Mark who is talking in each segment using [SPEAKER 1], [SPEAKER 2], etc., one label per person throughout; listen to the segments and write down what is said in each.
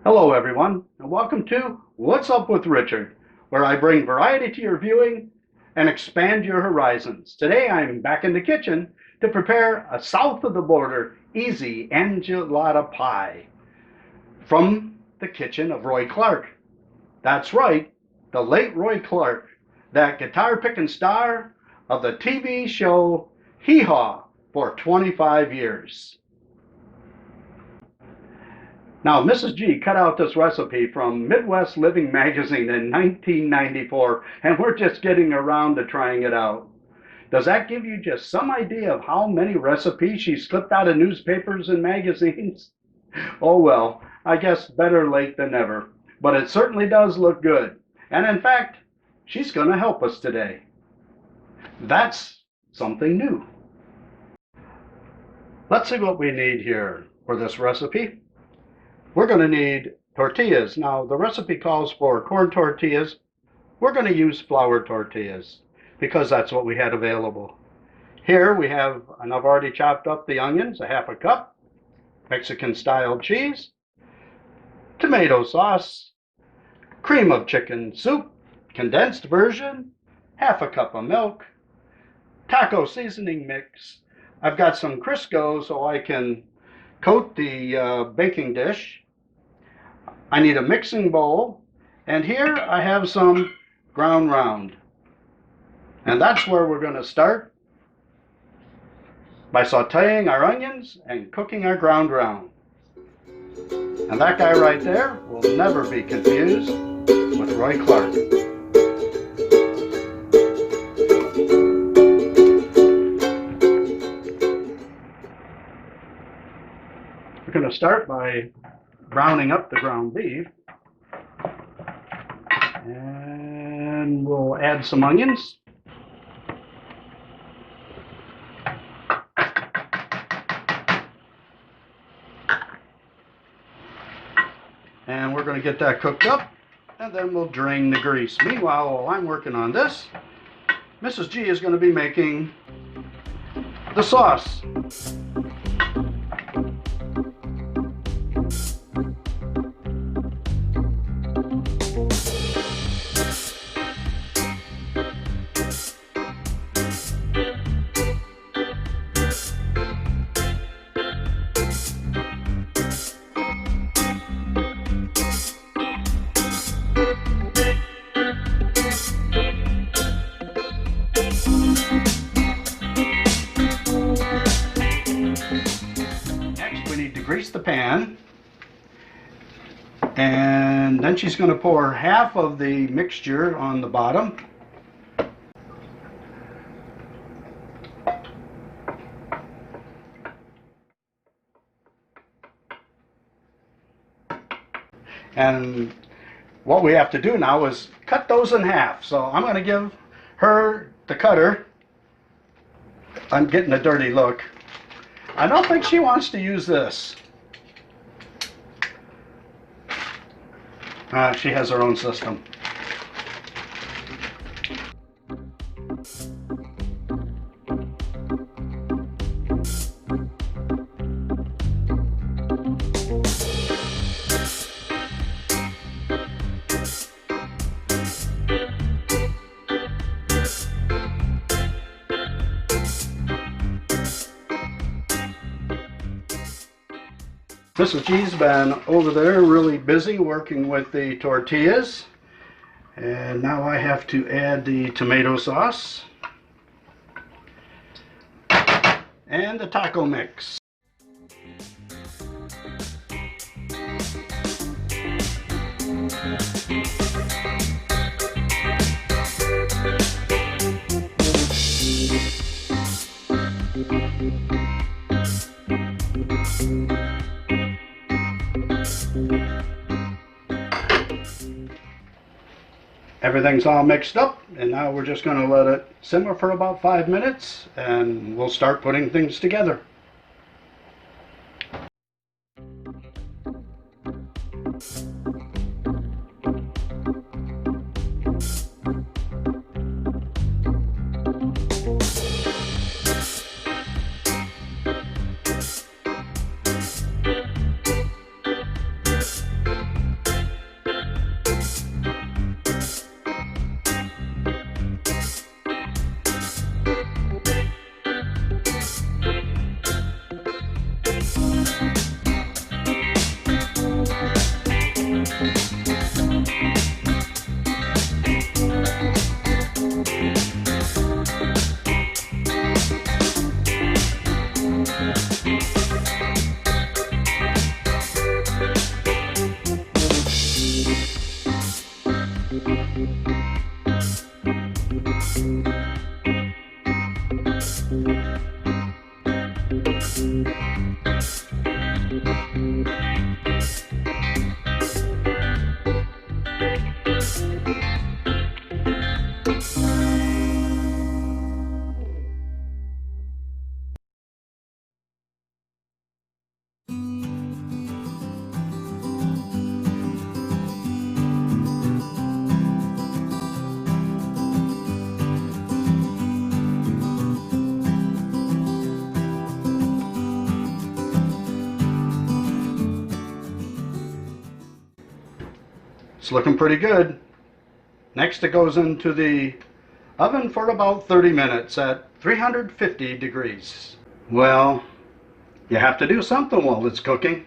[SPEAKER 1] Hello, everyone, and welcome to What's Up with Richard, where I bring variety to your viewing and expand your horizons. Today, I'm back in the kitchen to prepare a south of the border easy enchilada pie from the kitchen of Roy Clark. That's right, the late Roy Clark, that guitar picking star of the TV show Hee Haw for 25 years. Now, Mrs. G cut out this recipe from Midwest Living magazine in 1994, and we're just getting around to trying it out. Does that give you just some idea of how many recipes she slipped out of newspapers and magazines? Oh well, I guess better late than never, but it certainly does look good. And in fact, she's going to help us today. That's something new. Let's see what we need here for this recipe. We're going to need tortillas. Now, the recipe calls for corn tortillas. We're going to use flour tortillas because that's what we had available. Here we have, and I've already chopped up the onions, a half a cup, Mexican-style cheese, tomato sauce, cream of chicken soup, condensed version, half a cup of milk, taco seasoning mix. I've got some Crisco so I can coat the baking dish. I need a mixing bowl, and here I have some ground round. And that's where we're going to start, by sauteing our onions and cooking our ground round. And that guy right there will never be confused with Roy Clark. We're going to start by browning up the ground beef, and we'll add some onions. And we're going to get that cooked up, and then we'll drain the grease. Meanwhile, while I'm working on this, Mrs. G is going to be making the sauce. Grease the pan, and then she's going to pour half of the mixture on the bottom. And what we have to do now is cut those in half. So I'm going to give her the cutter. I'm getting a dirty look. I don't think she wants to use this. She has her own system. Mrs. G's been over there really busy working with the tortillas, and now I have to add the tomato sauce and the taco mix. Everything's all mixed up, and now we're just going to let it simmer for about 5 minutes, and we'll start putting things together. It's looking pretty good. Next, it goes into the oven for about 30 minutes at 350 degrees. Well, you have to do something while it's cooking.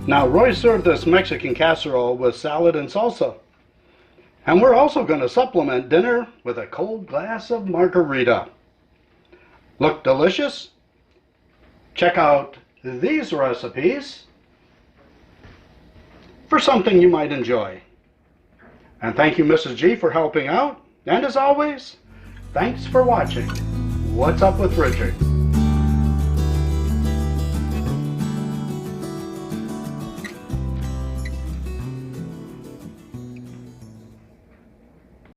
[SPEAKER 1] Now, Roy served this Mexican casserole with salad and salsa. And we're also going to supplement dinner with a cold glass of margarita. Look delicious? Check out these recipes for something you might enjoy. And thank you, Mrs. G, for helping out. And as always, thanks for watching What's Up with Richard.